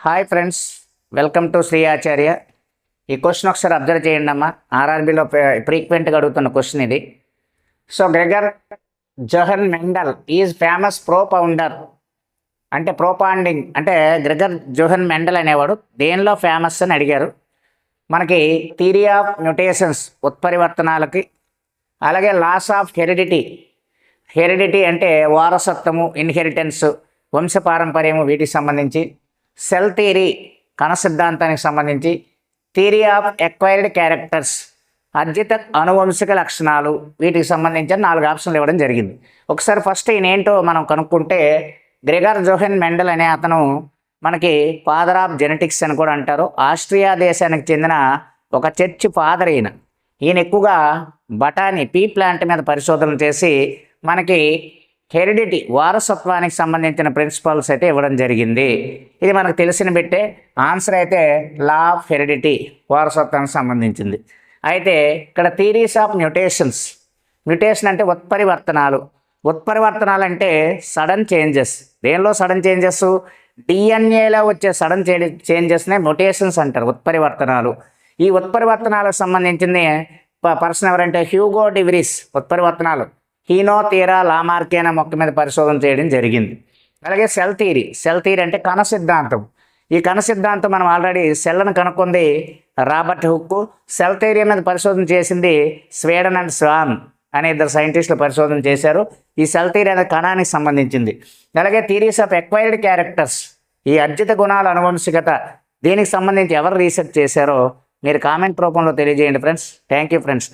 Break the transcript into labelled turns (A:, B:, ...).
A: Hi friends, welcome to Shri Acharya. ఈ question ఒకసారి observe చేయండి అమ్మా. ఆర్ఆర్బీలో ఫ్రీక్వెంట్గా అడుగుతున్న క్వశ్చన్ ఇది. So Gregor Johann Mendel is famous propounder అంటే ప్రోపాండింగ్ అంటే గ్రెగర్ జోహన్ మెండల్ అనేవాడు దేనిలో ఫేమస్ అని అడిగారు. మనకి థియరీ ఆఫ్ మ్యూటేషన్స్ ఉత్పరివర్తనాలకి, అలాగే లాస్ ఆఫ్ హెరిడిటీ అంటే వారసత్వము, ఇన్హెరిటెన్స్, వంశపారంపర్యము, వీటికి సంబంధించి, సెల్ థియరీ కణ సిద్ధాంతానికి సంబంధించి, థియరీ ఆఫ్ ఎక్వైర్డ్ క్యారెక్టర్స్ అర్జిత అనువంశిక లక్షణాలు, వీటికి సంబంధించిన 4 ఆప్షన్లు ఇవ్వడం జరిగింది. ఒకసారి ఫస్ట్ ఈయనేంటో మనం కనుక్కుంటే, గ్రెగర్ జోహన్ మెండల్ అనే అతను మనకి ఫాదర్ ఆఫ్ జెనెటిక్స్ అని కూడా అంటారు. ఆస్ట్రియా దేశానికి చెందిన ఒక చర్చ్ ఫాదర్ ఈయన ఎక్కువగా బఠానీ పీ ప్లాంట్ మీద పరిశోధనలు చేసి మనకి హెరిడిటీ వారసత్వానికి సంబంధించిన ప్రిన్సిపల్స్ అయితే ఇవ్వడం జరిగింది. ఇది మనకు తెలిసిన బిట్టే. ఆన్సర్ అయితే లా ఆఫ్ హెరిడిటీ, వారసత్వానికి సంబంధించింది. అయితే ఇక్కడ థియరీస్ ఆఫ్ మ్యూటేషన్ అంటే ఉత్పరివర్తనాలు అంటే సడన్ చేంజెస్. దేనిలో సడన్ చేంజెస్? డిఎన్ఏలో వచ్చే సడన్ చేంజెస్నే మ్యూటేషన్స్ అంటారు, ఉత్పరివర్తనాలు. ఈ ఉత్పరివర్తనాలకు సంబంధించింది పర్సన్ ఎవరంటే హ్యూగో డివ్రీస్. ఉత్పరివర్తనాలు హీనోథీరా లామార్కే అనే మొక్క మీద పరిశోధన చేయడం జరిగింది. అలాగే సెల్ థియరీ అంటే కణ సిద్ధాంతం. ఈ కణ సిద్ధాంతం మనం ఆల్రెడీ సెల్లను కనుక్కుంది రాబర్ట్ హుక్. సెల్ థియరీ మీద పరిశోధన చేసింది స్వీడన్ అండ్ స్వాన్ అనే 2 సైంటిస్టులు పరిశోధన చేశారు. ఈ సెల్ థియరీ అనేది కణానికి సంబంధించింది. అలాగే థియరీస్ ఆఫ్ ఎక్వైర్డ్ క్యారెక్టర్స్, ఈ అర్జిత గుణాల అనువంశికత, దీనికి సంబంధించి ఎవరు రీసెర్చ్ చేశారో మీరు కామెంట్ రూపంలో తెలియజేయండి ఫ్రెండ్స్. Thank you friends.